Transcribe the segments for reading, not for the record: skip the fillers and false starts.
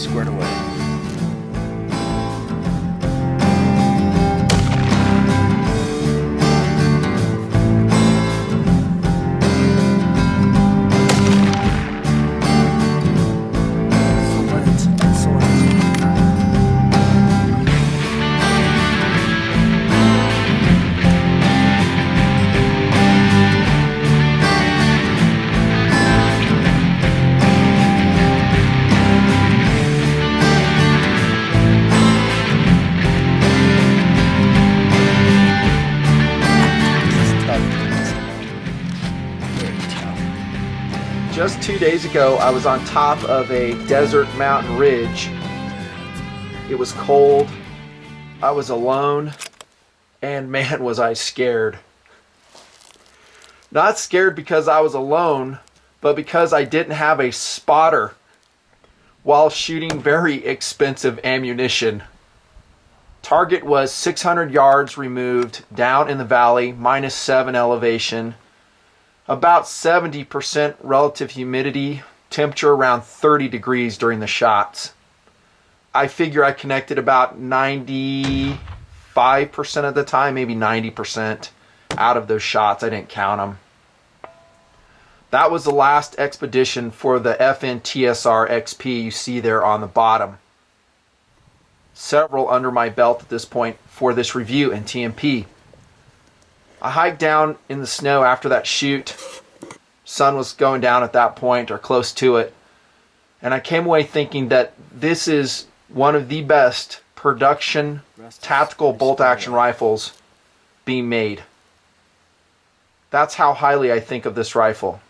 squared away. Just 2 days ago, I was on top of a desert mountain ridge. It was cold, I was alone, and man was I scared. Not scared because I was alone, but because I didn't have a spotter while shooting very expensive ammunition. Target was 600 yards removed, down in the valley, -7 elevation. About 70% relative humidity, temperature around 30 degrees during the shots. I figure I connected about 95% of the time, maybe 90% out of those shots. I didn't count them. That was the last expedition for the FN TSR XP you see there on the bottom. Several under my belt at this point for this review in TMP. I hiked down in the snow after that shoot. Sun was going down at that point or close to it. And I came away thinking that this is one of the best production tactical bolt action rifles being made. That's how highly I think of this rifle.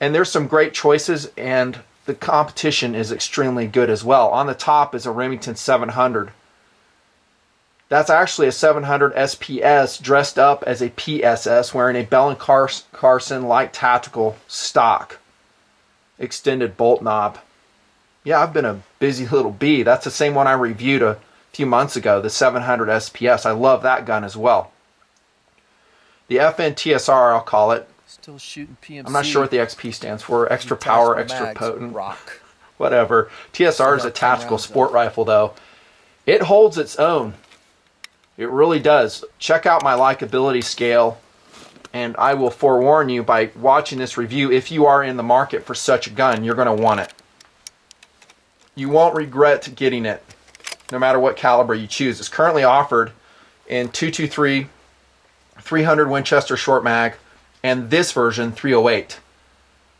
And there's some great choices, and the competition is extremely good as well. On the top is a Remington 700. That's actually a 700 SPS dressed up as a PSS, wearing a Bell & Carson light tactical stock extended bolt knob. Yeah, I've been a busy little bee. That's the same one I reviewed a few months ago, the 700 SPS. I love that gun as well. The FN TSR, I'll call it. Still shooting PMC. I'm not sure what the XP stands for. Extra power, extra potent. Rock. Whatever. TSR is a tactical sport rifle, though. It holds its own. It really does. Check out my likability scale, and I will forewarn you by watching this review, if you are in the market for such a gun, you're going to want it. You won't regret getting it, no matter what caliber you choose. It's currently offered in 223, 300 Winchester short mag, and this version 308,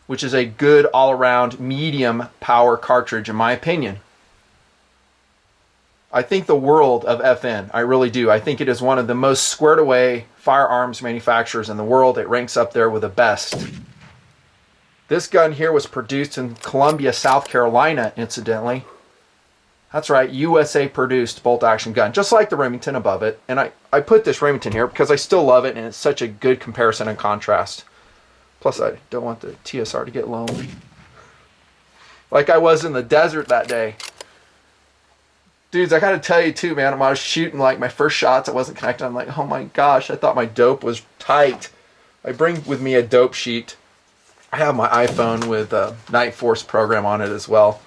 which is a good all-around medium power cartridge in my opinion. I think the world of FN. I really do. I think it is one of the most squared away firearms manufacturers in the world. It ranks up there with the best. This gun here was produced in Columbia, South Carolina, incidentally. That's right, USA produced bolt action gun, just like the Remington above it. And I put this Remington here because I still love it, and it's such a good comparison and contrast. Plus, I don't want the TSR to get lonely. Like I was in the desert that day. Dudes, I gotta tell you too, man, when I was shooting like my first shots, I wasn't connected. I'm like, oh my gosh, I thought my dope was tight. I bring with me a dope sheet. I have my iPhone with a Night Force program on it as well.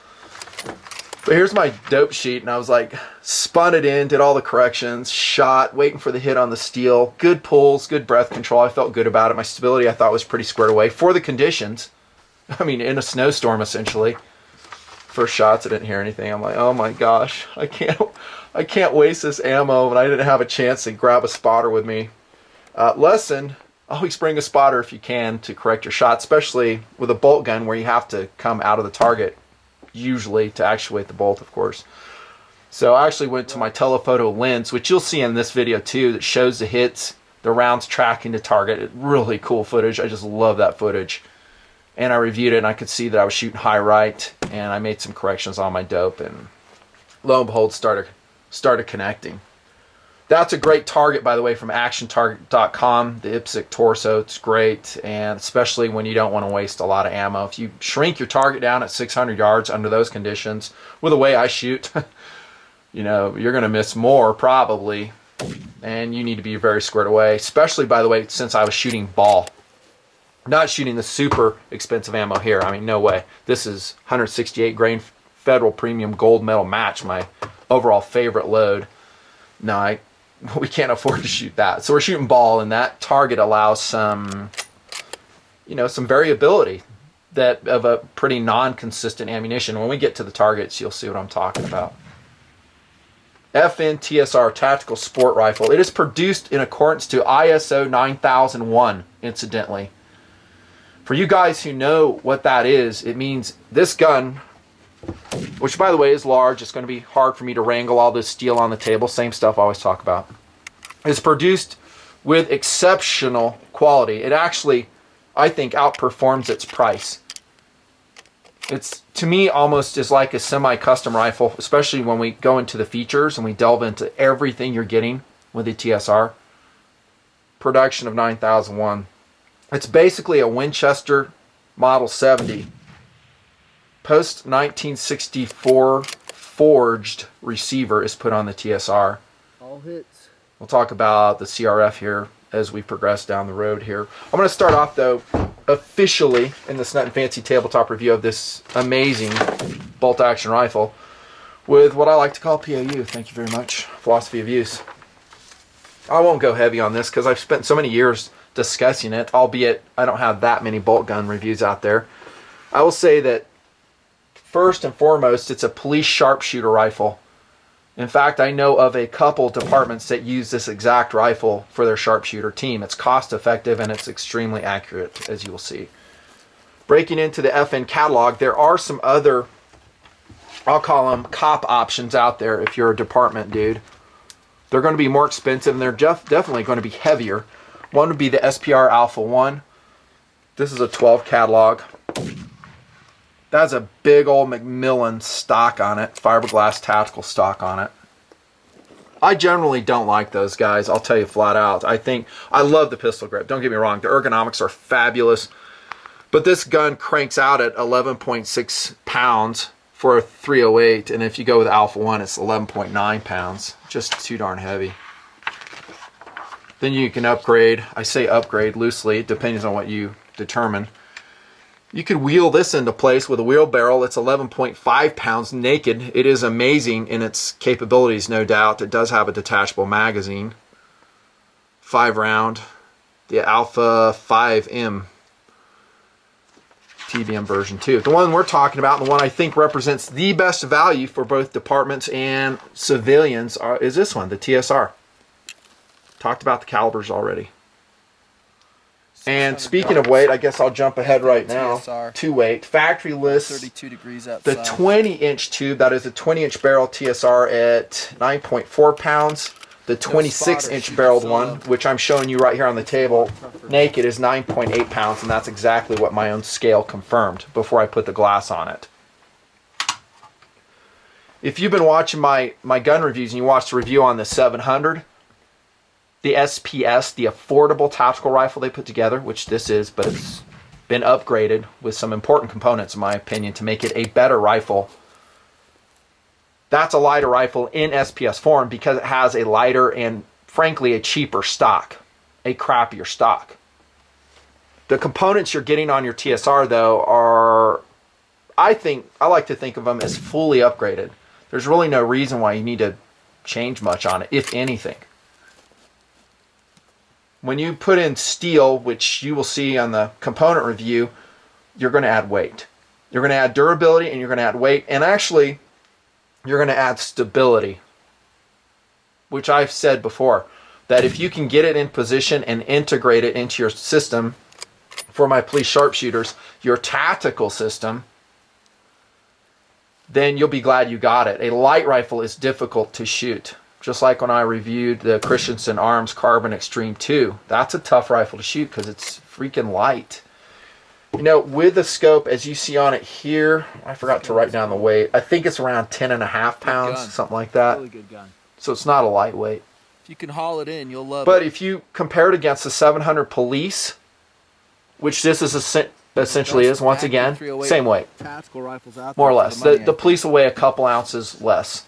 But here's my dope sheet, and I was like, spun it in, did all the corrections, shot, waiting for the hit on the steel. Good pulls, good breath control. I felt good about it. My stability I thought was pretty squared away for the conditions. I mean, in a snowstorm essentially. First shots, I didn't hear anything. I'm like, oh my gosh, I can't waste this ammo, and I didn't have a chance to grab a spotter with me. Lesson: always bring a spotter if you can to correct your shot, especially with a bolt gun where you have to come out of the target, usually to actuate the bolt, of course. So I actually went to my telephoto lens, which you'll see in this video too, that shows the hits, the rounds tracking the target. Really cool footage. I just love that footage. And I reviewed it, and I could see that I was shooting high right, and I made some corrections on my dope, and lo and behold, started connecting. That's a great target, by the way, from actiontarget.com, the IPSC torso. It's great, and especially when you don't want to waste a lot of ammo. If you shrink your target down at 600 yards under those conditions, with the way I shoot, you know, you're going to miss more probably, and you need to be very squared away, especially, by the way, since I was shooting ball. Not shooting the super expensive ammo here. I mean, no way. This is 168 grain Federal Premium Gold Medal Match, my overall favorite load. No, we can't afford to shoot that. So we're shooting ball, and that target allows some, some variability that of a pretty non-consistent ammunition. When we get to the targets, you'll see what I'm talking about. FN TSR Tactical Sport Rifle. It is produced in accordance to ISO 9001, incidentally. For you guys who know what that is, it means this gun, which by the way is large, it's going to be hard for me to wrangle all this steel on the table, same stuff I always talk about, is produced with exceptional quality. It actually, I think, outperforms its price. It's, to me, almost is like a semi-custom rifle, especially when we go into the features and we delve into everything you're getting with the TSR. Production of 9001. It's basically a Winchester Model 70. Post-1964 forged receiver is put on the TSR. All hits. We'll talk about the CRF here as we progress down the road here. I'm going to start off, though, officially in this Nutnfancy tabletop review of this amazing bolt-action rifle with what I like to call POU. Thank you very much. Philosophy of use. I won't go heavy on this because I've spent so many years discussing it, albeit I don't have that many bolt gun reviews out there. I will say that first and foremost, it's a police sharpshooter rifle. In fact, I know of a couple departments that use this exact rifle for their sharpshooter team. It's cost effective and it's extremely accurate, as you will see. Breaking into the FN catalog, there are some other, I'll call them cop options out there if you're a department dude. They're going to be more expensive and they're definitely going to be heavier. One would be the SPR Alpha 1. This is a 12 catalog. That's a big old Macmillan stock on it, fiberglass tactical stock on it. I generally don't like those guys, I'll tell you flat out. I love the pistol grip, don't get me wrong. The ergonomics are fabulous. But this gun cranks out at 11.6 pounds for a 308, and if you go with Alpha 1, it's 11.9 pounds. Just too darn heavy. Then you can upgrade. I say upgrade loosely, it depends on what you determine. You could wheel this into place with a wheelbarrow. It's 11.5 pounds naked. It is amazing in its capabilities, no doubt. It does have a detachable magazine. 5-round. The Alpha 5M TBM version 2. The one we're talking about, the one I think represents the best value for both departments and civilians, is this one, the TSR. Talked about the calibers already. And speaking of weight, I guess I'll jump ahead right now to weight. Factory lists 32 degrees outside. the 20-inch tube, that is a 20-inch barrel TSR at 9.4 pounds. The 26-inch barreled one, which I'm showing you right here on the table, naked, is 9.8 pounds, and that's exactly what my own scale confirmed before I put the glass on it. If you've been watching my gun reviews and you watched the review on the 700, the SPS, the affordable tactical rifle they put together, which this is, but it's been upgraded with some important components, in my opinion, to make it a better rifle. That's a lighter rifle in SPS form because it has a lighter and, frankly, a cheaper stock, a crappier stock. The components you're getting on your TSR, though, are, I like to think of them as fully upgraded. There's really no reason why you need to change much on it, if anything. When you put in steel, which you will see on the component review, you're going to add weight. You're going to add durability and you're going to add weight. And actually, you're going to add stability, which I've said before, that if you can get it in position and integrate it into your system, for my police sharpshooters, your tactical system, then you'll be glad you got it. A light rifle is difficult to shoot. Just like when I reviewed the Christensen Arms Carbon Extreme 2. That's a tough rifle to shoot because it's freaking light. You know, with the scope, as you see on it here, I forgot to write down the weight. I think it's around 10.5 pounds, something like that. Really good gun. So it's not a lightweight. If you can haul it in, you'll love it. But if you compare it against the 700 Police, which this is essentially is, once again, same weight. Tactical rifles out there More or less. for the money, The Police will weigh a couple ounces less.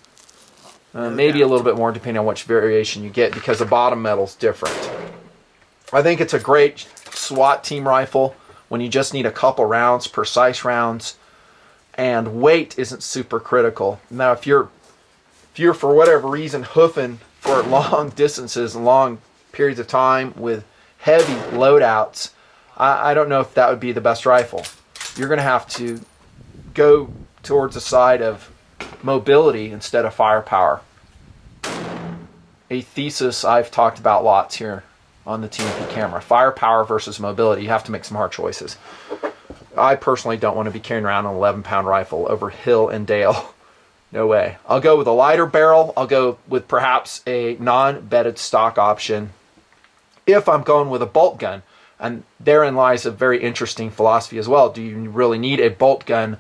Maybe a little bit more depending on which variation you get because the bottom metal's different. I think it's a great SWAT team rifle when you just need a couple rounds, precise rounds. and weight isn't super critical. Now, if you're for whatever reason hoofing for long distances and long periods of time with heavy loadouts, I don't know if that would be the best rifle. You're going to have to go towards the side of mobility instead of firepower. A thesis I've talked about lots here on the TNP camera. Firepower versus mobility. You have to make some hard choices. I personally don't want to be carrying around an 11-pound rifle over hill and dale. No way. I'll go with a lighter barrel. I'll go with perhaps a non-bedded stock option if I'm going with a bolt gun. And therein lies a very interesting philosophy as well. Do you really need a bolt gun?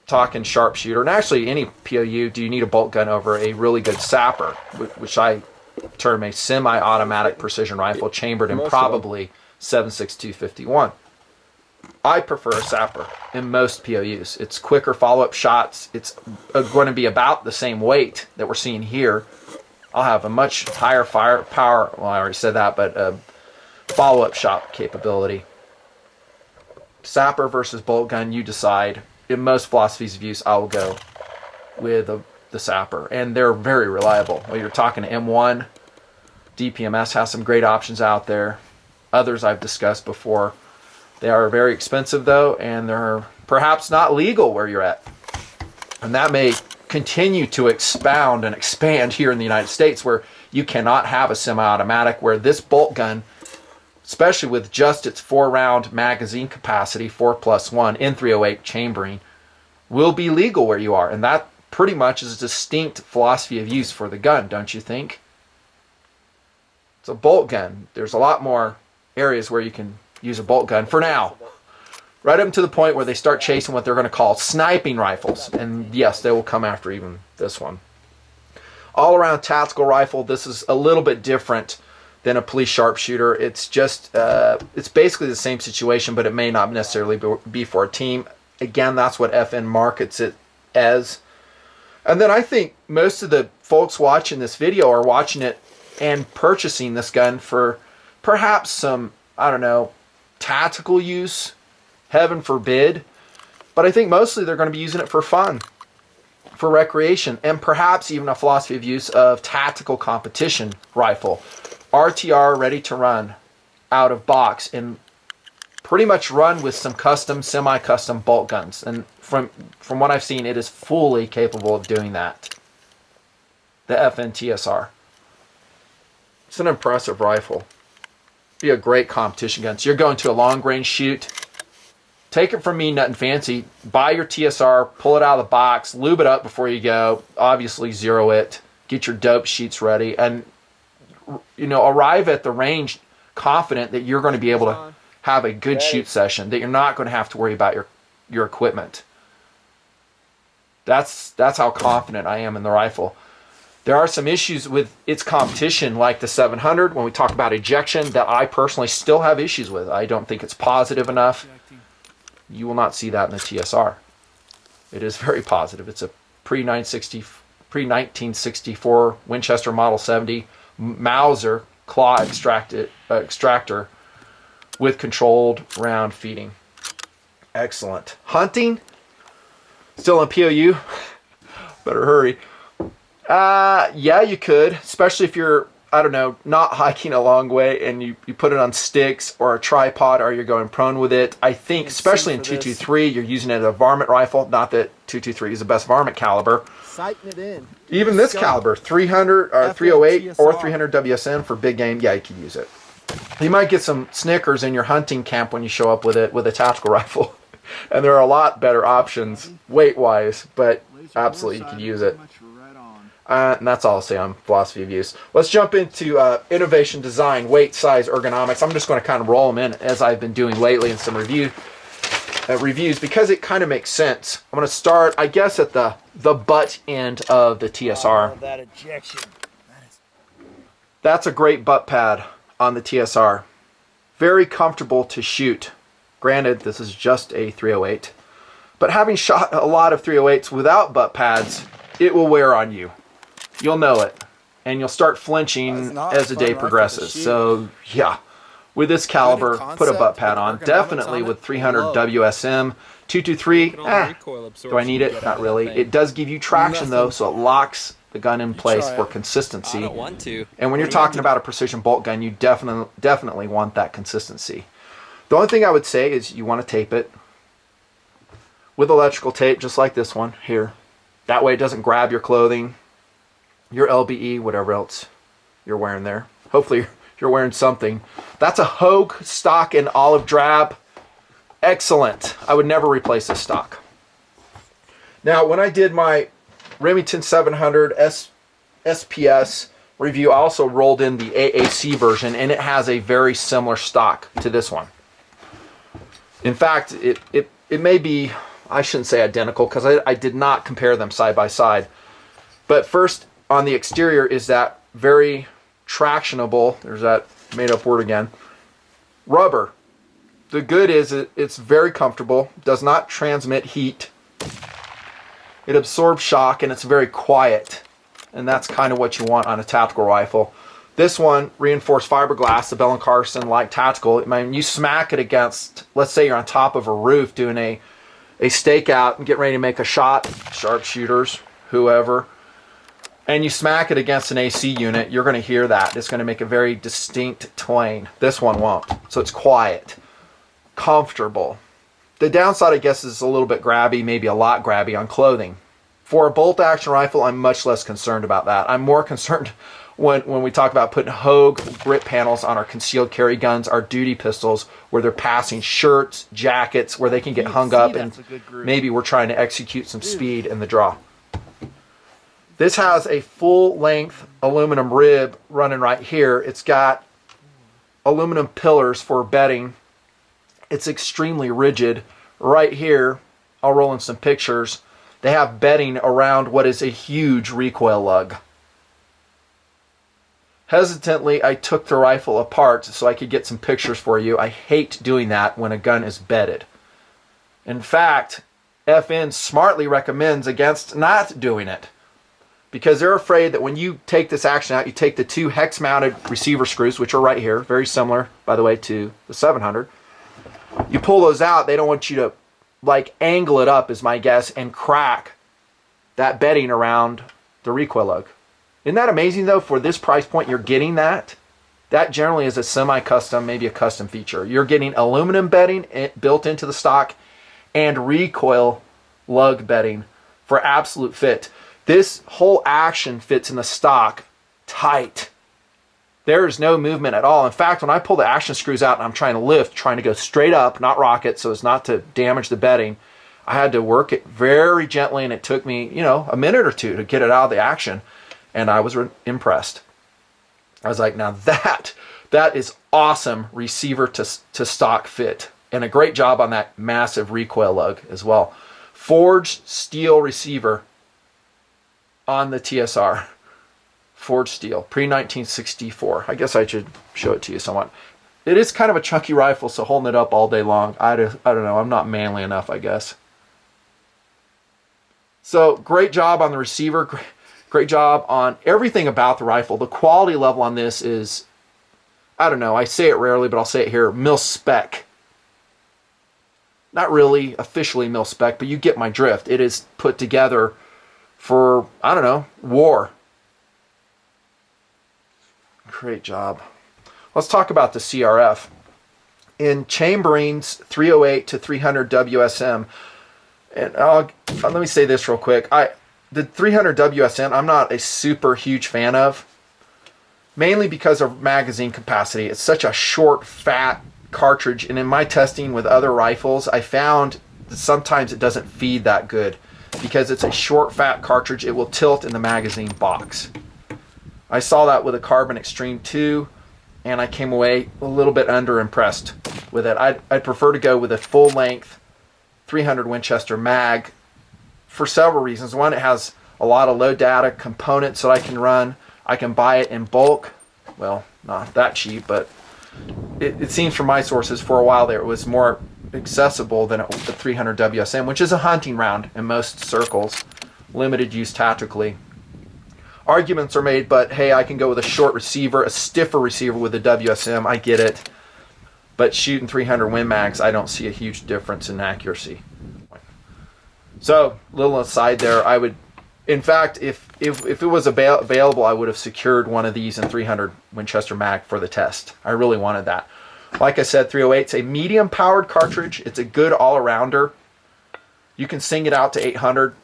Talking sharpshooter, and actually any POU, do you need a bolt gun over a really good sapper, which I term a semi-automatic precision rifle chambered in probably 7.6251. I prefer a sapper in most POUs. It's quicker follow-up shots. It's going to be about the same weight that we're seeing here. I'll have a much higher firepower. Well, I already said that, but follow-up shot capability. Sapper versus bolt gun, you decide. In most philosophies of use, I will go with the sapper, and they're very reliable. Well, you're talking to M1, DPMS has some great options out there. Others I've discussed before. They are very expensive though, and they're perhaps not legal where you're at. And that may continue to expound and expand here in the United States, where you cannot have a semi-automatic, where this bolt gun, especially with just its 4-round magazine capacity, 4+1 in 308 chambering, will be legal where you are. And that pretty much is a distinct philosophy of use for the gun, don't you think? It's a bolt gun. There's a lot more areas where you can use a bolt gun for now. Right up to the point where they start chasing what they're going to call sniping rifles. And yes, they will come after even this one. All-around tactical rifle, this is a little bit different than a police sharpshooter. It's just, it's basically the same situation, but it may not necessarily be for a team. Again, that's what FN markets it as. And then I think most of the folks watching this video are watching it and purchasing this gun for perhaps some, I don't know, tactical use, heaven forbid. But I think mostly they're going to be using it for fun, for recreation, and perhaps even a philosophy of use of tactical competition rifle. RTR ready to run out of box and pretty much run with some custom, semi-custom bolt guns. And from what I've seen, it is fully capable of doing that. The FN TSR. It's an impressive rifle. Be a great competition gun. So you're going to a long-range shoot. Take it from me, Nutnfancy. Buy your TSR, pull it out of the box, lube it up before you go. Obviously zero it. Get your dope sheets ready. And arrive at the range confident that you're going to be able to have a good shoot session, that you're not going to have to worry about your equipment. That's how confident I am in the rifle. There are some issues with its competition, like the 700, when we talk about ejection, that I personally still have issues with. I don't think it's positive enough. You will not see that in the TSR. It is very positive. It's a pre-1964 Winchester Model 70 Mauser claw extractor with controlled round feeding. Excellent. Hunting? Still in POU? Better hurry. Yeah, you could, especially if you're, I don't know, not hiking a long way and you put it on sticks or a tripod, or you're going prone with it. I think, especially in 223, you're using it as a varmint rifle. Not that 223 is the best varmint caliber. Sighting it in. Even this caliber, 300 or 308 or 300 WSM for big game, yeah, you could use it. You might get some Snickers in your hunting camp when you show up with it with a tactical rifle. And there are a lot better options weight-wise, but absolutely you could use it. And that's all I'll say on philosophy of use. Let's jump into innovation, design, weight, size, ergonomics. I'm just going to kind of roll them in as I've been doing lately in some reviews because it kind of makes sense. I'm going to start, I guess, at the butt end of the TSR. That ejection. That's a great butt pad on the TSR. Very comfortable to shoot. Granted, this is just a 308. But having shot a lot of 308s without butt pads, it will wear on you. You'll know it. And you'll start flinching as the day progresses. So, yeah. With this caliber, put a butt pad on. Definitely with 300 WSM, 223, Look at all the recoil do I absorption need you it? get out Not of that really. thing. It does give you traction though, Nothing. so it locks the gun in place try for it. I consistency. don't want to. And when you're What do you talking about a precision bolt gun, you definitely want that consistency. The only thing I would say is you want to tape it with electrical tape, just like this one here. That way it doesn't grab your clothing, your LBE, whatever else you're wearing there. Hopefully you're wearing something. That's a Hogue stock in olive drab. Excellent. I would never replace this stock. Now, when I did my Remington 700 SPS review, I also rolled in the AAC version, and it has a very similar stock to this one. In fact, it may be, I shouldn't say identical, because I did not compare them side by side. But first, on the exterior is that very tractionable, there's that made up word again, rubber. The good is it's very comfortable, does not transmit heat. It absorbs shock, and it's very quiet. And that's kind of what you want on a tactical rifle. This one, reinforced fiberglass, the Bell & Carson light tactical. I mean, you smack it against, let's say you're on top of a roof doing a stakeout and get ready to make a shot, sharpshooters, whoever, and you smack it against an AC unit, you're going to hear that. It's going to make a very distinct twang. This one won't. So it's quiet, comfortable. The downside, I guess, is a little bit grabby, maybe a lot grabby on clothing. For a bolt action rifle, I'm much less concerned about that. I'm more concerned when we talk about putting Hogue grip panels on our concealed carry guns, our duty pistols, where they're passing shirts, jackets, where they can get hung up, and maybe we're trying to execute some speed in the draw. This has a full-length aluminum rib running right here. It's got aluminum pillars for bedding. It's extremely rigid. Right here, I'll roll in some pictures. They have bedding around what is a huge recoil lug. Hesitantly, I took the rifle apart so I could get some pictures for you. I hate doing that when a gun is bedded. In fact, FN smartly recommends against not doing it, because they're afraid that when you take this action out, you take the two hex-mounted receiver screws, which are right here, very similar, by the way, to the 700. You pull those out, they don't want you to like angle it up, is my guess, and crack that bedding around the recoil lug. Isn't that amazing though? For this price point, you're getting that. That generally is a semi-custom, maybe a custom feature. You're getting aluminum bedding built into the stock and recoil lug bedding for absolute fit. This whole action fits in the stock tight. There is no movement at all. In fact, when I pull the action screws out and I'm trying to lift, trying to go straight up, not rocket, so as not to damage the bedding, I had to work it very gently, and it took me, a minute or two to get it out of the action, and I was impressed. I was like, now that is awesome receiver to stock fit, and a great job on that massive recoil lug as well. Forged steel receiver on the TSR. Forged steel, pre-1964. I guess I should show it to you somewhat. It is kind of a chunky rifle, so holding it up all day long, I don't know, I'm not manly enough, I guess. So, great job on the receiver, great job on everything about the rifle. The quality level on this is, I don't know, I say it rarely, but I'll say it here, mil-spec. Not really officially mil-spec, but you get my drift. It is put together for, I don't know, war. Great job. Let's talk about the CRF. In chamberings 308 to 300 WSM, and let me say this real quick. The 300 WSM, I'm not a super huge fan of, mainly because of magazine capacity. It's such a short, fat cartridge, and in my testing with other rifles, I found that sometimes it doesn't feed that good because it's a short, fat cartridge. It will tilt in the magazine box. I saw that with a Carbon Extreme 2, and I came away a little bit underimpressed with it. I'd prefer to go with a full-length 300 Winchester mag for several reasons. One, it has a lot of low data components that I can run. I can buy it in bulk. Well, not that cheap, but it seems from my sources for a while there it was more accessible than the 300 WSM, which is a hunting round in most circles, limited use tactically. Arguments are made, but hey, I can go with a short receiver, a stiffer receiver with a WSM. I get it. But shooting 300 Win Mags, I don't see a huge difference in accuracy. So, little aside there, I would, in fact, if it was available, I would have secured one of these in 300 Winchester Mag for the test. I really wanted that. Like I said, 308, it's a medium powered cartridge. It's a good all-arounder. You can sing it out to 800.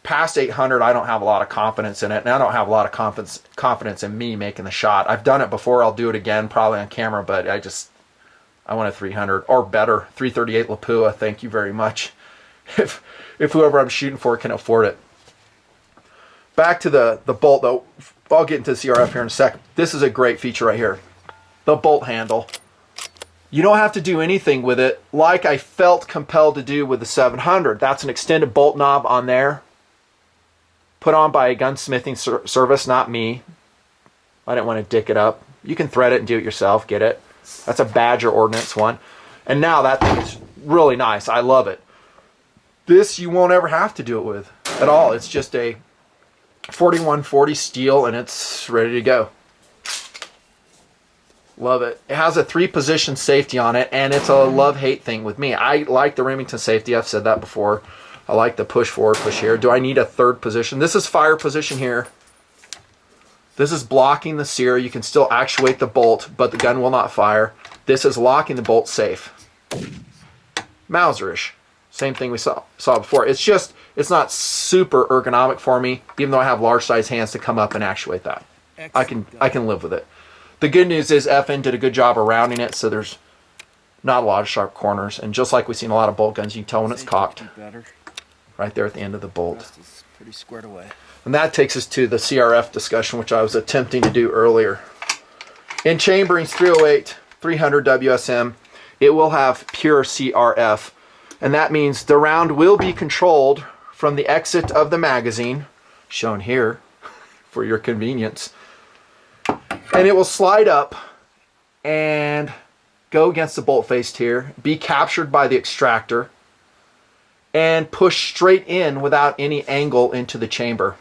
Past 800, I don't have a lot of confidence in it, and I don't have a lot of confidence in me making the shot. I've done it before. I'll do it again, probably on camera, but I want a 300 or better. 338 Lapua, thank you very much. If whoever I'm shooting for can afford it. Back to the bolt, though. I'll get into CRF here in a second. This is a great feature right here. The bolt handle. You don't have to do anything with it like I felt compelled to do with the 700. That's an extended bolt knob on there. Put on by a gunsmithing service, not me. I didn't want to dick it up. You can thread it and do it yourself, get it? That's a Badger Ordnance one. And now that thing is really nice. I love it. This you won't ever have to do it with at all. It's just a 4140 steel and it's ready to go. Love it. It has a 3-position safety on it, and it's a love-hate thing with me. I like the Remington safety. I've said that before. I like the push forward, push here. Do I need a 3rd position? This is fire position here. This is blocking the sear. You can still actuate the bolt, but the gun will not fire. This is locking the bolt safe. Mauserish. Same thing we saw before. It's not super ergonomic for me, even though I have large size hands to come up and actuate that. I can live with it. The good news is FN did a good job of rounding it, so there's not a lot of sharp corners. And just like we've seen a lot of bolt guns, you can tell when it's cocked. Right there at the end of the bolt. Rest is pretty squared away. And that takes us to the CRF discussion, which I was attempting to do earlier. In chamberings 308, 300 WSM, it will have pure CRF. And that means the round will be controlled from the exit of the magazine, shown here for your convenience. And it will slide up and go against the bolt face here, be captured by the extractor, and push straight in without any angle into the chamber.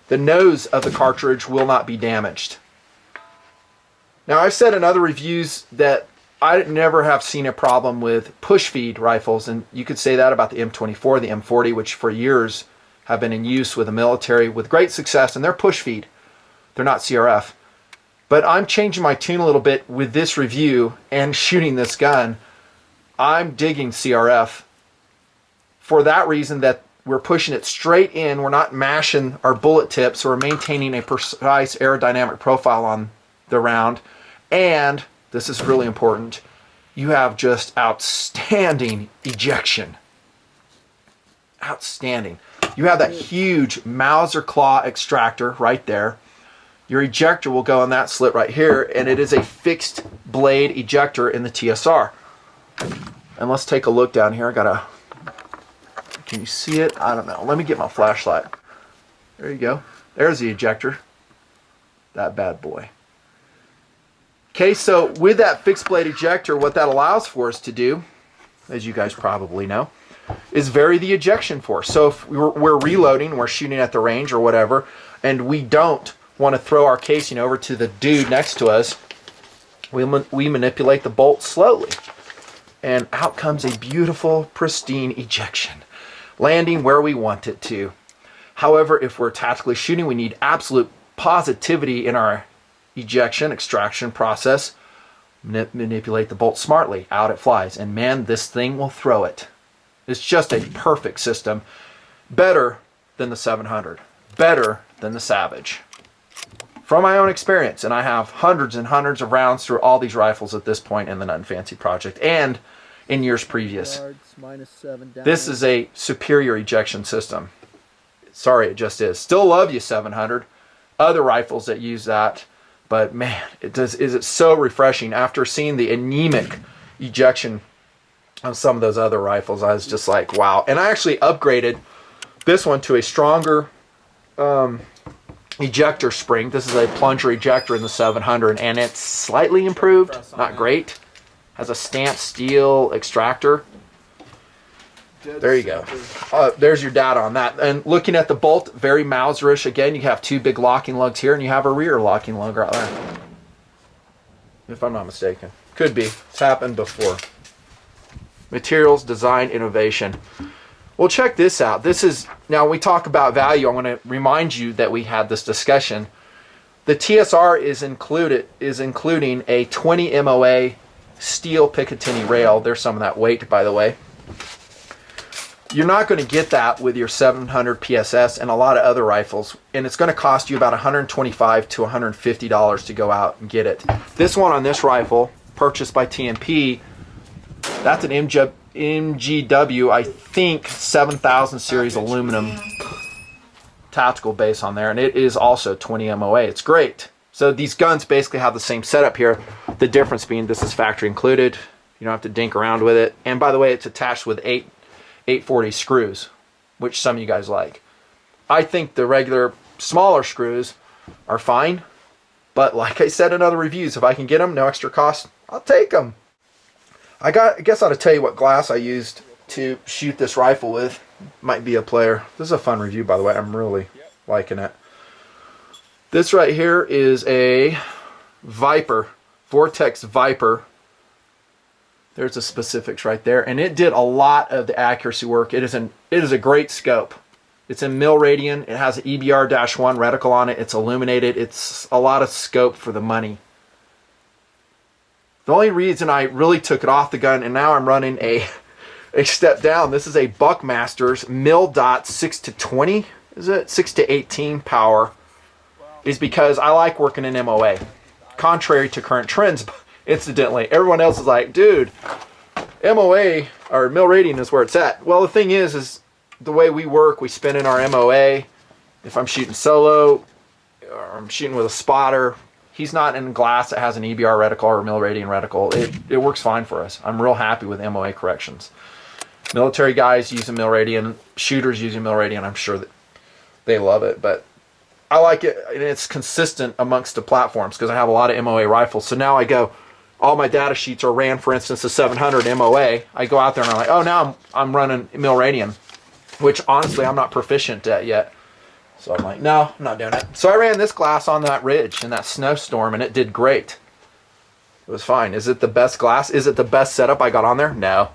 The nose of the cartridge will not be damaged. Now, I've said in other reviews that I never have seen a problem with push feed rifles, and you could say that about the M24, the M40, which for years have been in use with the military with great success, and they're push feed. They're not CRF. But I'm changing my tune a little bit with this review and shooting this gun. I'm digging CRF for that reason, that we're pushing it straight in. We're not mashing our bullet tips. So we're maintaining a precise aerodynamic profile on the round. And this is really important. You have just outstanding ejection. Outstanding. You have that huge Mauser claw extractor right there. Your ejector will go in that slit right here, and it is a fixed blade ejector in the TSR. And let's take a look down here. Can you see it? I don't know. Let me get my flashlight. There you go. There's the ejector. That bad boy. Okay, so with that fixed blade ejector, what that allows for us to do, as you guys probably know, is vary the ejection force. So if we're reloading, we're shooting at the range or whatever, and we don't want to throw our casing over to the dude next to us, we manipulate the bolt slowly. And out comes a beautiful, pristine ejection, landing where we want it to. However, if we're tactically shooting, we need absolute positivity in our ejection, extraction process. Manipulate the bolt smartly. Out it flies. And man, this thing will throw it. It's just a perfect system. Better than the 700. Better than the Savage. From my own experience, and I have hundreds and hundreds of rounds through all these rifles at this point in the Nutnfancy project and in years previous. This is a superior ejection system. Sorry, it just is. Still love you, 700. Other rifles that use that, but man, is it so refreshing. After seeing the anemic ejection of some of those other rifles, I was just like, wow. And I actually upgraded this one to a stronger ejector spring. This is a plunger ejector in the 700, and it's slightly improved, not great. Has a stamped steel extractor. There you go. There's your data on that. And looking at the bolt, very Mauserish. Again, you have two big locking lugs here, and you have a rear locking lug right there. If I'm not mistaken. Could be. It's happened before. Materials, design, innovation. Well, check this out. This is, now we talk about value. I want to remind you that we had this discussion. The TSR is including a 20 MOA steel Picatinny rail. There's some of that weight, by the way. You're not going to get that with your 700 PSS and a lot of other rifles, and it's going to cost you about $125 to $150 to go out and get it. This one on this rifle, purchased by TMP, that's an MGW, I think 7000 series aluminum tactical base on there, and it is also 20 MOA. It's great. So these guns basically have the same setup here. The difference being this is factory included. You don't have to dink around with it. And by the way, it's attached with 840 screws, which some of you guys like. I think the regular smaller screws are fine, but like I said in other reviews, if I can get them, no extra cost, I'll take them. I guess I ought to tell you what glass I used to shoot this rifle with. Might be a player. This is a fun review, by the way. I'm really liking it. This right here is a Viper, Vortex Viper. There's the specifics right there, and it did a lot of the accuracy work. It is a great scope. It's in mil radian. It has an EBR-1 reticle on it. It's illuminated. It's a lot of scope for the money. The only reason I really took it off the gun, and now I'm running a step down. This is a Buckmaster's mil dot 6 to 20. Is it 6 to 18 power? Is because I like working in MOA, contrary to current trends. Incidentally, everyone else is like, dude, MOA or mil radian is where it's at. Well, the thing is the way we work, we spin in our MOA. If I'm shooting solo or I'm shooting with a spotter, he's not in glass that has an EBR reticle or a mil radian reticle. It works fine for us. I'm real happy with MOA corrections. Military guys using mil radian, shooters using mil radian, I'm sure that they love it, but I like it, and it's consistent amongst the platforms because I have a lot of MOA rifles. So now I go, all my data sheets are ran, for instance, the 700 MOA. I go out there and I'm like, oh, now I'm running mil radian, which honestly I'm not proficient at yet. So I'm like, no, I'm not doing it. So I ran this glass on that ridge in that snowstorm, and it did great. It was fine. Is it the best glass? Is it the best setup I got on there? No.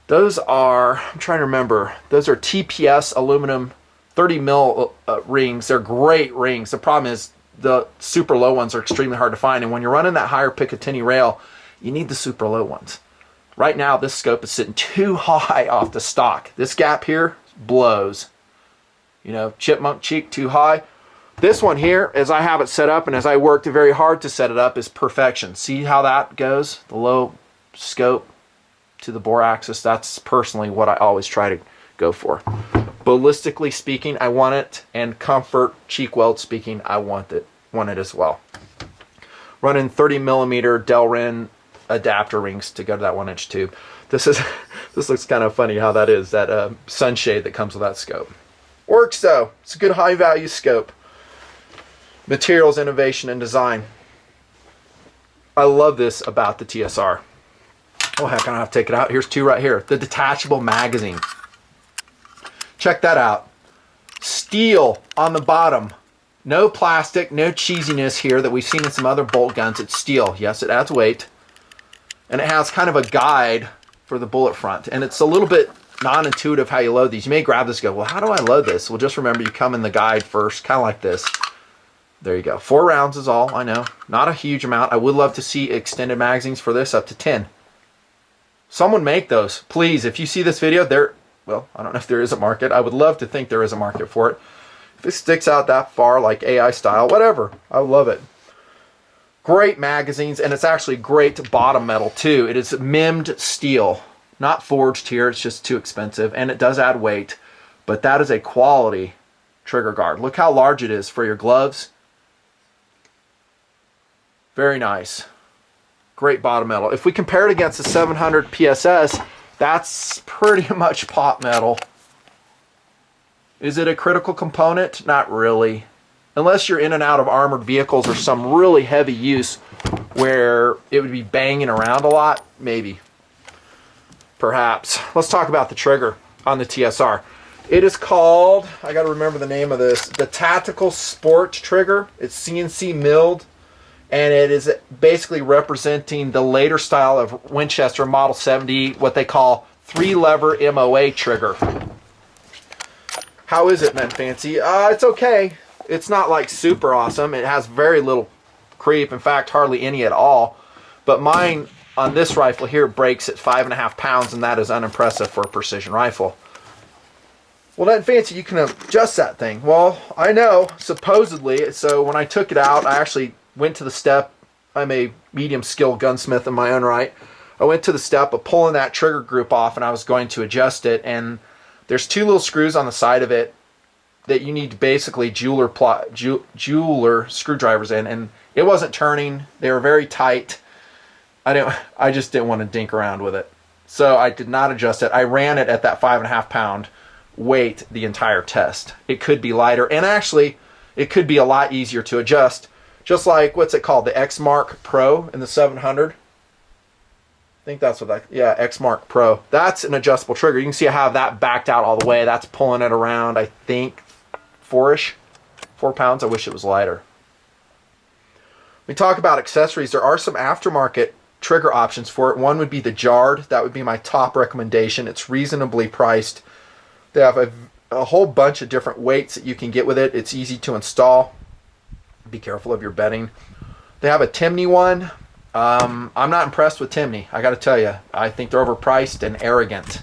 Those are, I'm trying to remember, those are TPS aluminum 30 mil rings. They're great rings. The problem is the super low ones are extremely hard to find, and when you're running that higher Picatinny rail, you need the super low ones. Right now, this scope is sitting too high off the stock. This gap here blows. You know, chipmunk cheek too high. This one here, as I have it set up and as I worked very hard to set it up, is perfection. See how that goes? The low scope to the bore axis. That's personally what I always try to go for. Ballistically speaking, I want it, and comfort cheek weld speaking, I want it as well. Running 30 millimeter Delrin adapter rings to go to that 1-inch tube. This looks kind of funny how that is, that sunshade that comes with that scope. Works though. It's a good high value scope. Materials, innovation, and design. I love this about the TSR. Oh heck, I don't have to take it out. Here's two right here. The detachable magazine. Check that out. Steel on the bottom. No plastic, no cheesiness here that we've seen in some other bolt guns. It's steel. Yes, it adds weight. And it has kind of a guide for the bullet front. And it's a little bit non-intuitive how you load these. You may grab this and go, well, how do I load this? Well, just remember you come in the guide first, kind of like this. There you go. 4 rounds is all, I know. Not a huge amount. I would love to see extended magazines for this up to 10. Someone make those. Please, if you see this video, well, I don't know if there is a market. I would love to think there is a market for it. If it sticks out that far, like AI style, whatever, I love it. Great magazines, and it's actually great bottom metal too. It is mimmed steel, not forged here. It's just too expensive, and it does add weight, but that is a quality trigger guard. Look how large it is for your gloves. Very nice. Great bottom metal. If we compare it against the 700 PSS, that's pretty much pot metal. Is it a critical component? Not really. Unless you're in and out of armored vehicles or some really heavy use where it would be banging around a lot, maybe. Perhaps. Let's talk about the trigger on the TSR. It is called, I got to remember the name of this, the Tactical Sport Trigger. It's CNC milled, and it is basically representing the later style of Winchester Model 70, what they call 3-lever MOA trigger. How is it, Nutnfancy? It's okay. It's not like super awesome. It has very little creep. In fact, hardly any at all. But mine on this rifle here breaks at 5.5 pounds, and that is unimpressive for a precision rifle. Well, Nutnfancy, you can adjust that thing. Well, I know, supposedly. So when I took it out, I actually went to the step. I'm a medium skill gunsmith in my own right. I went to the step of pulling that trigger group off, and I was going to adjust it. And there's 2 little screws on the side of it that you need to basically jeweler screwdrivers in, and it wasn't turning. They were very tight. I just didn't want to dink around with it, so I did not adjust it. I ran it at that 5.5 pound weight the entire test. It could be lighter, and actually it could be a lot easier to adjust, just like, what's it called, the X Mark Pro in the 700. I think that's what yeah, X Mark Pro. That's an adjustable trigger. You can see I have that backed out all the way. That's pulling it around, I think, 4 pounds. I wish it was lighter. We talk about accessories. There are some aftermarket trigger options for it. One would be the Jarred. That would be my top recommendation. It's reasonably priced. They have a whole bunch of different weights that you can get with it. It's easy to install. Be careful of your bedding. They have a Timney one. I'm not impressed with Timney, I got to tell you. I think they're overpriced and arrogant.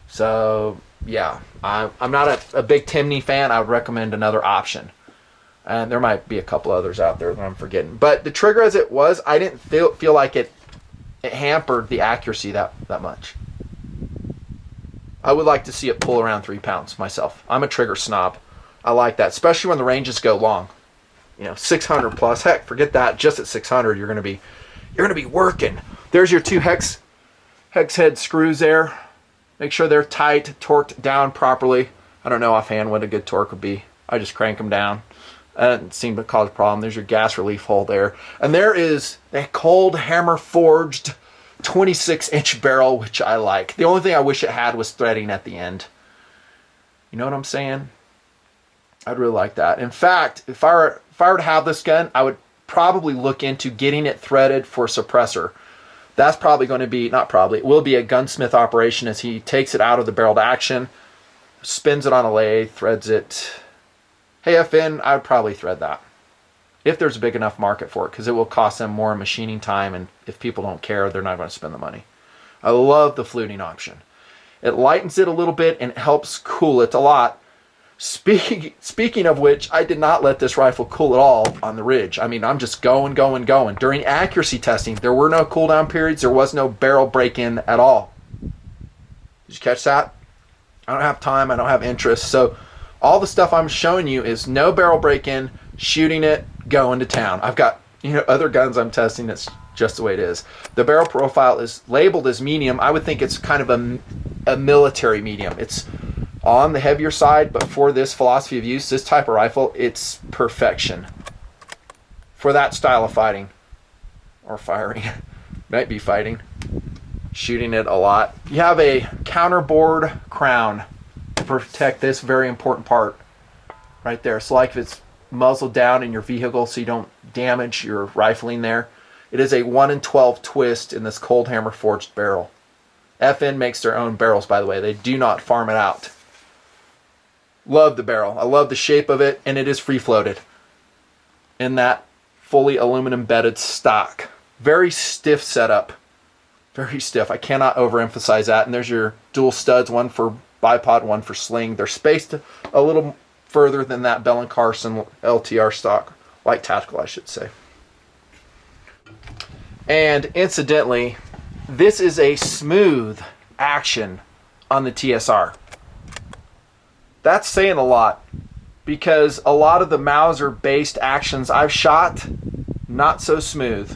So yeah, I'm not a big Timney fan. I would recommend another option. And there might be a couple others out there that I'm forgetting. But the trigger as it was, I didn't feel like it hampered the accuracy that much. I would like to see it pull around 3 pounds myself. I'm a trigger snob. I like that, especially when the ranges go long. 600 plus. Heck, forget that. Just at 600, you're gonna be working. There's your 2 hex head screws there. Make sure they're tight, torqued down properly. I don't know offhand what a good torque would be. I just crank them down. It seemed to cause a problem. There's your gas relief hole there. And there is a cold hammer forged 26-inch barrel, which I like. The only thing I wish it had was threading at the end. You know what I'm saying? I'd really like that. In fact, if I were to have this gun, I would probably look into getting it threaded for suppressor. That's probably going to be, it will be a gunsmith operation as he takes it out of the barrel to action, spins it on a lathe, threads it. Hey, FN, I would probably thread that. If there's a big enough market for it, because it will cost them more machining time, and if people don't care, they're not going to spend the money. I love the fluting option. It lightens it a little bit and it helps cool it a lot. Speaking of which, I did not let this rifle cool at all on the ridge. I mean, I'm just going. During accuracy testing, there were no cooldown periods. There was no barrel break-in at all. Did you catch that? I don't have time. I don't have interest. So all the stuff I'm showing you is no barrel break-in, shooting it, going to town. I've got other guns I'm testing that's just the way it is. The barrel profile is labeled as medium. I would think it's kind of a military medium. It's on the heavier side, but for this philosophy of use, this type of rifle, it's perfection for that style of fighting or firing. Might be fighting, shooting it a lot. You have a counterbore crown to protect this very important part right there. So like if it's muzzled down in your vehicle so you don't damage your rifling there. It is a 1 in 12 twist in this cold hammer forged barrel. FN makes their own barrels, by the way. They do not farm it out. Love the barrel. I love the shape of it, and it is free floated in that fully aluminum bedded stock. Very stiff setup. Very stiff. I cannot overemphasize that. And there's your dual studs, one for bipod, one for sling. They're spaced a little further than that Bell & Carson LTR stock. Light tactical, I should say. And incidentally, this is a smooth action on the TSR. That's saying a lot, because a lot of the Mauser-based actions I've shot, not so smooth.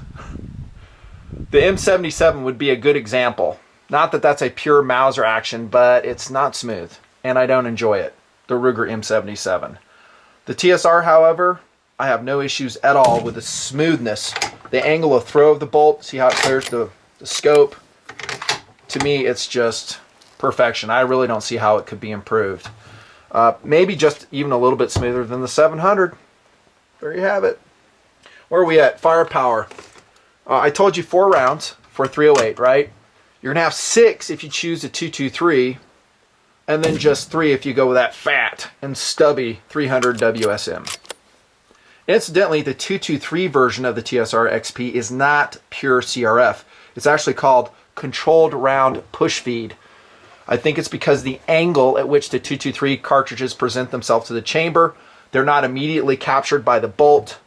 The M77 would be a good example. Not that that's a pure Mauser action, but it's not smooth, and I don't enjoy it. The Ruger M77. The TSR, however, I have no issues at all with the smoothness. The angle of throw of the bolt, see how it clears the scope? To me, it's just perfection. I really don't see how it could be improved. Maybe just even a little bit smoother than the 700. There you have it. Where are we at? Firepower. I told you 4 rounds for 308, right? You're going to have 6 if you choose a 223, and then just 3 if you go with that fat and stubby 300 WSM. Incidentally, the 223 version of the TSR XP is not pure CRF. It's actually called controlled round push feed. I think it's because the angle at which the 223 cartridges present themselves to the chamber, they're not immediately captured by the bolt,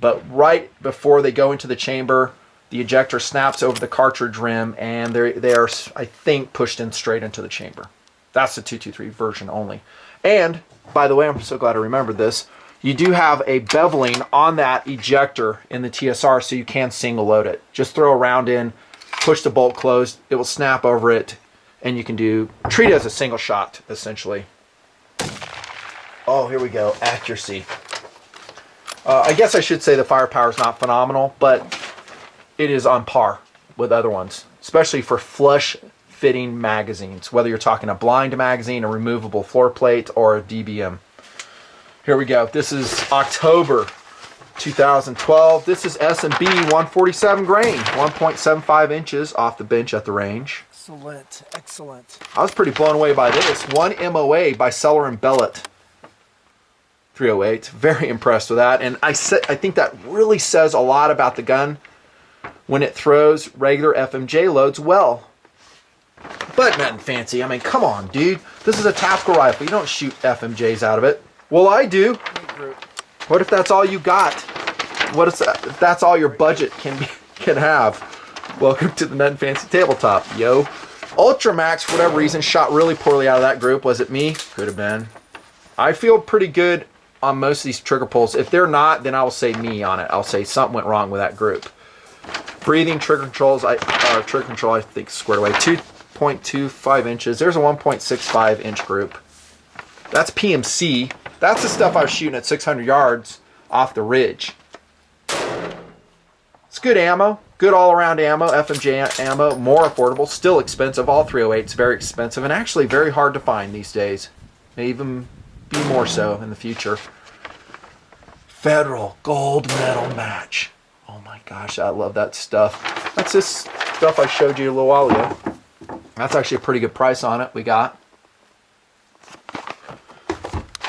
but right before they go into the chamber, the ejector snaps over the cartridge rim, and they are, I think, pushed in straight into the chamber. That's the 223 version only. And, by the way, I'm so glad I remembered this, you do have a beveling on that ejector in the TSR, so you can single load it. Just throw a round in, push the bolt closed, it will snap over it, and you can treat it as a single shot, essentially. Oh, here we go, accuracy. I guess I should say the firepower is not phenomenal, but it is on par with other ones, especially for flush fitting magazines, whether you're talking a blind magazine, a removable floor plate, or a DBM. Here we go. This is October 2012. This is S&B 147 grain, 1.75 inches off the bench at the range. Excellent, excellent. I was pretty blown away by this. 1 MOA by Seller & Bellet 308. Very impressed with that. And I think that really says a lot about the gun when it throws regular FMJ loads well. But Nutnfancy, I mean, come on, dude. This is a tactical rifle. You don't shoot FMJs out of it. Well, I do. What if that's all you got? What if that's all your budget can have? Welcome to the Nutnfancy tabletop, yo. Ultramax, for whatever reason, shot really poorly out of that group. Was it me? Could have been. I feel pretty good on most of these trigger pulls. If they're not, then I will say me on it. I'll say something went wrong with that group. Breathing trigger controls, trigger control, I think squared away. 2.25 inches. There's a 1.65 inch group. That's PMC. That's the stuff I was shooting at 600 yards off the ridge. It's good ammo. Good all-around ammo. FMJ ammo. More affordable. Still expensive. All 308s very expensive and actually very hard to find these days. May even be more so in the future. Federal gold medal match. Oh my gosh, I love that stuff. That's this stuff I showed you a little while ago. That's actually a pretty good price on it we got.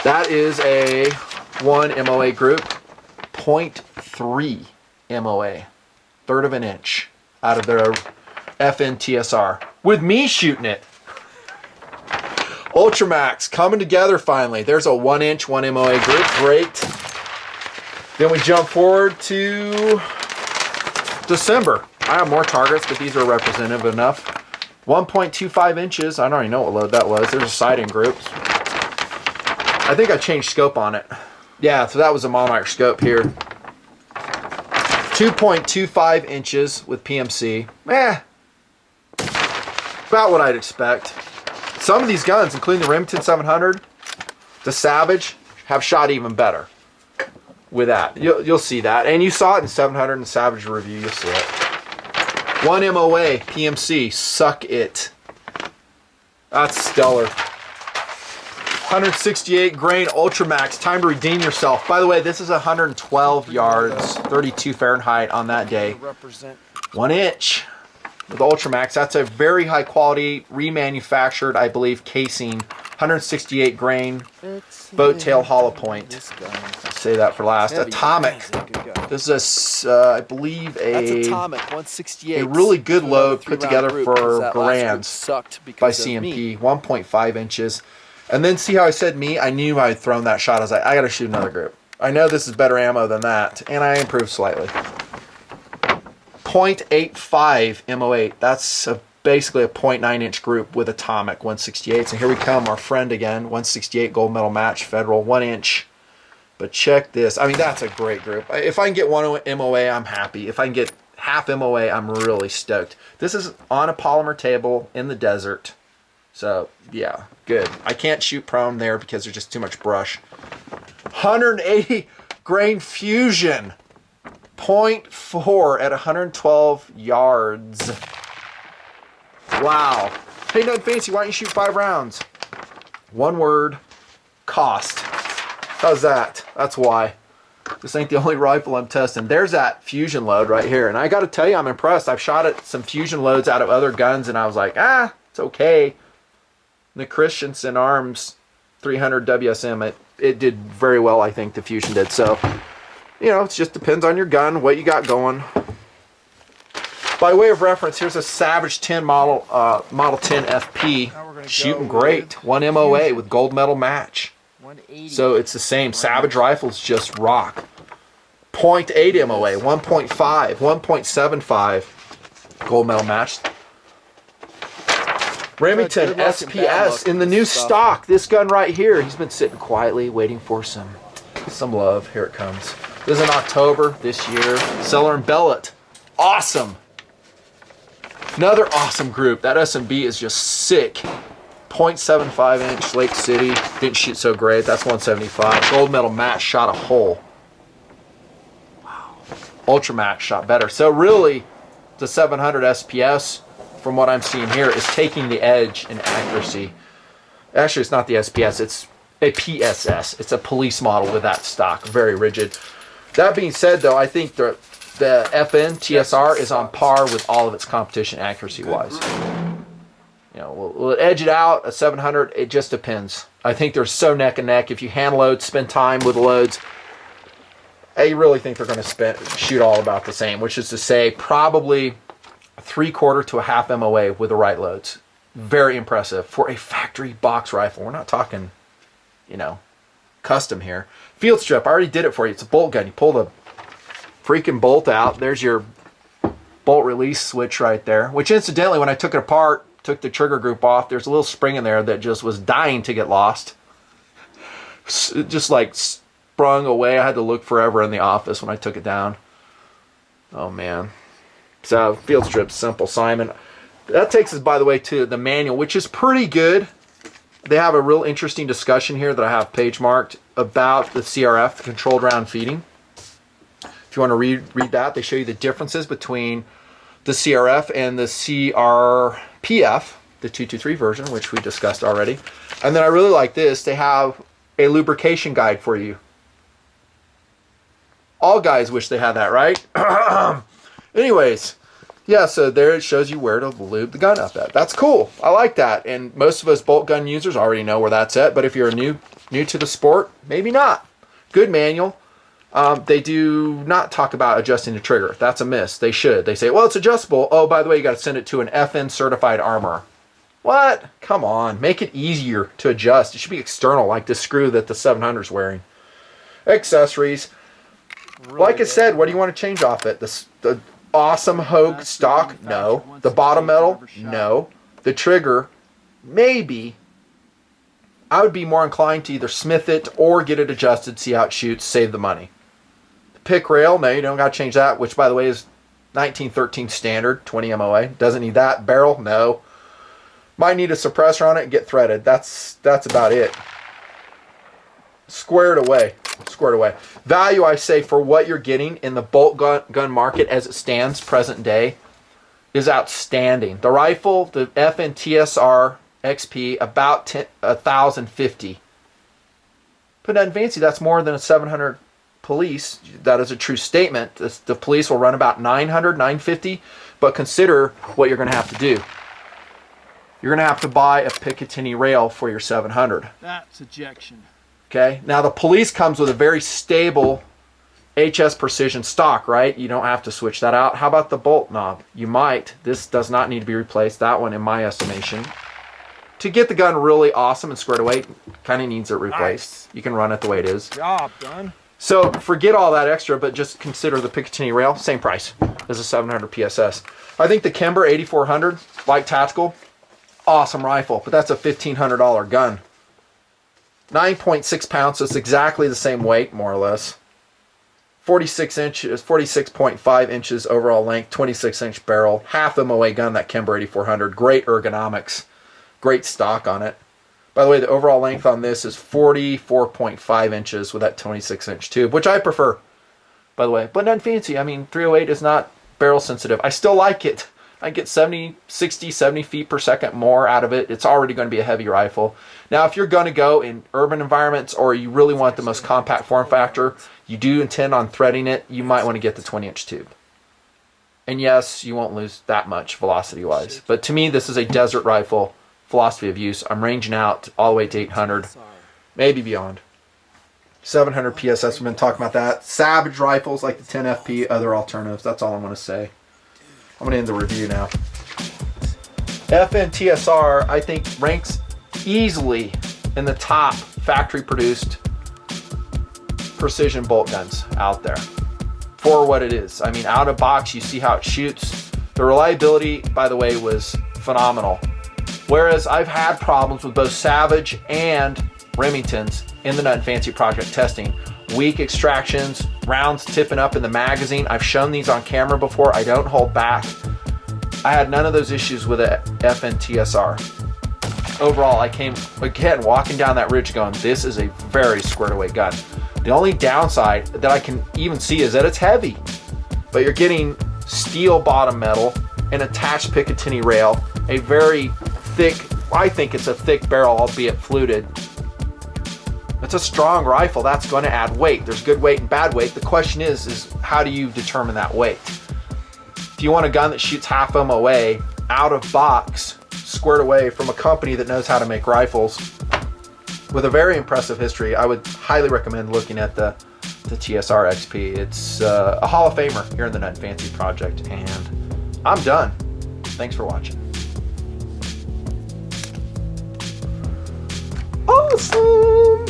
That is a 1 MOA group, 0.3 MOA, third of an inch out of their FN TSR. With me shooting it. Ultramax coming together finally. There's a 1 inch, 1 MOA group, great. Then we jump forward to December. I have more targets, but these are representative enough. 1.25 inches. I don't even know what load that was. There's a sighting groups. I think I changed scope on it. Yeah, so that was a Monarch scope here. 2.25 inches with PMC. About what I'd expect. Some of these guns, including the Remington 700, the Savage, have shot even better with that. You'll see that. And you saw it in 700 and the Savage review. You'll see it. 1 MOA PMC. Suck it. That's stellar. 168 grain Ultramax. Time to redeem yourself. By the way, this is 112 yards, 32 Fahrenheit on that day. 1 inch with Ultramax. That's a very high quality, remanufactured, I believe, casing. 168 grain boat tail hollow point. I'll say that for last. Atomic. This is I believe That's Atomic 168. a really good load put together for Garands by CMP. 1.5 inches. And then see how I said me? I knew I had thrown that shot. I was like, I got to shoot another group. I know this is better ammo than that. And I improved slightly. 0.85 MO8. That's basically a 0.9 inch group with Atomic 168s. And here we come, our friend again. 168 gold medal match, Federal, 1 inch. But check this. I mean, that's a great group. If I can get 1 MOA, I'm happy. If I can get half MOA, I'm really stoked. This is on a polymer table in the desert. So, yeah, good. I can't shoot prone there because there's just too much brush. 180 grain Fusion. 0.4 at 112 yards. Wow. Hey, Nutnfancy, why don't you shoot 5 rounds? One word, cost. How's that? That's why. This ain't the only rifle I'm testing. There's that fusion load right here. And I got to tell you, I'm impressed. I've shot at some fusion loads out of other guns, and I was like, it's okay. The Christensen Arms 300 WSM, it did very well, I think, the fusion did. So, you know, it just depends on your gun, what you got going. By way of reference, here's a Savage 10 Model 10 FP. Shooting great. 1 MOA with gold medal match. 180. So it's the same. Savage rifles just rock. 0.8 MOA, 1.5, 1.75 gold medal match. Remington SPS in the new stock. This gun right here. He's been sitting quietly waiting for some love. Here it comes. This is in October this year. Seller and Bellet. Awesome. Another awesome group. That SMB is just sick. 0.75 inch Lake City. Didn't shoot so great. That's 175. Gold medal match shot a hole. Wow. Ultra Max shot better. So really, the 700 SPS, from what I'm seeing here, is taking the edge in accuracy. Actually, it's not the SPS. It's a PSS. It's a police model with that stock. Very rigid. That being said, though, I think the FN TSR is on par with all of its competition accuracy-wise. You know, will it edge it out? A 700? It just depends. I think they're so neck and neck. If you hand load, spend time with loads, I really think they're going to shoot all about the same, which is to say probably 3/4 to a half MOA with the right loads. Very impressive for a factory box rifle. We're not talking, you know, custom here. Field strip, I already did it for you. It's a bolt gun. You pull the freaking bolt out. There's your bolt release switch right there, which incidentally, when I took it apart, took the trigger group off, there's a little spring in there that just was dying to get lost. It just like sprung away. I had to look forever in the office when I took it down. Oh man. So field strip, simple, Simon. That takes us, by the way, to the manual, which is pretty good. They have a real interesting discussion here that I have page marked about the CRF, the controlled round feeding. If you want to read that, they show you the differences between the CRF and the CRPF, the 223 version, which we discussed already. And then I really like this. They have a lubrication guide for you. All guys wish they had that, right? Anyways, yeah, so there it shows you where to lube the gun up at. That's cool. I like that. And most of us bolt gun users already know where that's at. But if you're new to the sport, maybe not. Good manual. They do not talk about adjusting the trigger. That's a miss. They should. They say, well, it's adjustable. Oh, by the way, you got to send it to an FN certified armorer. What? Come on. Make it easier to adjust. It should be external, like this screw that the 700 is wearing. Accessories. Really like I good. said, what do you want to change off it? The awesome Hogue stock? No. The bottom metal? No. The trigger? Maybe. I would be more inclined to either smith it or get it adjusted, see how it shoots, save the money. The pick rail? No, you don't got to change that, which, by the way, is 1913 standard, 20 MOA. Doesn't need that. Barrel? No. Might need a suppressor on it and get threaded. That's about it. Squared away. Squared away. Value, I say, for what you're getting in the bolt gun market as it stands present day is outstanding. The rifle, the FN TSR XP, about 1,050. But Nutnfancy, that's more than a 700 police. That is a true statement. The police will run about 900, 950, but consider what you're going to have to do. You're going to have to buy a Picatinny rail for your 700. That's ejection. Okay, now the police comes with a very stable HS Precision stock, right? You don't have to switch that out. How about the bolt knob? You might. This does not need to be replaced. That one, in my estimation, to get the gun really awesome and squared away, kind of needs it replaced. Nice. You can run it the way it is. Job done. So forget all that extra, but just consider the Picatinny rail, same price as a 700 PSS. I think the Kimber 8400, light tactical, awesome rifle, but that's a $1,500 gun. 9.6 pounds, so it's exactly the same weight, more or less. 46 inches, 46.5 inches overall length, 26-inch barrel, half MOA gun, that Kimber 8400. Great ergonomics, great stock on it. By the way, the overall length on this is 44.5 inches with that 26-inch tube, which I prefer, by the way. But Nutnfancy, I mean, 308 is not barrel sensitive. I still like it. I get 70, 60, 70 feet per second more out of it. It's already going to be a heavy rifle. Now, if you're going to go in urban environments or you really want the most compact form factor, you do intend on threading it, you might want to get the 20-inch tube. And yes, you won't lose that much velocity-wise. But to me, this is a desert rifle philosophy of use. I'm ranging out all the way to 800, maybe beyond. 700 PSS, we've been talking about that. Savage rifles like the 10 FP, other alternatives. That's all I'm going to say. I'm going to end the review now. FN TSR, I think, ranks easily in the top factory-produced precision bolt guns out there for what it is. I mean, out of box, you see how it shoots. The reliability, by the way, was phenomenal. Whereas I've had problems with both Savage and Remington's in the Nutnfancy project testing. Weak extractions, rounds tipping up in the magazine. I've shown these on camera before. I don't hold back. I had none of those issues with a FN TSR. Overall, I came, again, walking down that ridge going, this is a very squared away gun. The only downside that I can even see is that it's heavy. But you're getting steel bottom metal, an attached Picatinny rail, a very thick, I think it's a thick barrel, albeit fluted. It's a strong rifle. That's going to add weight. There's good weight and bad weight. The question is how do you determine that weight? If you want a gun that shoots half MOA, out of box, squared away from a company that knows how to make rifles with a very impressive history, I would highly recommend looking at the TSR XP. It's a Hall of Famer here in the Nutnfancy project, and I'm done. Thanks for watching. Awesome!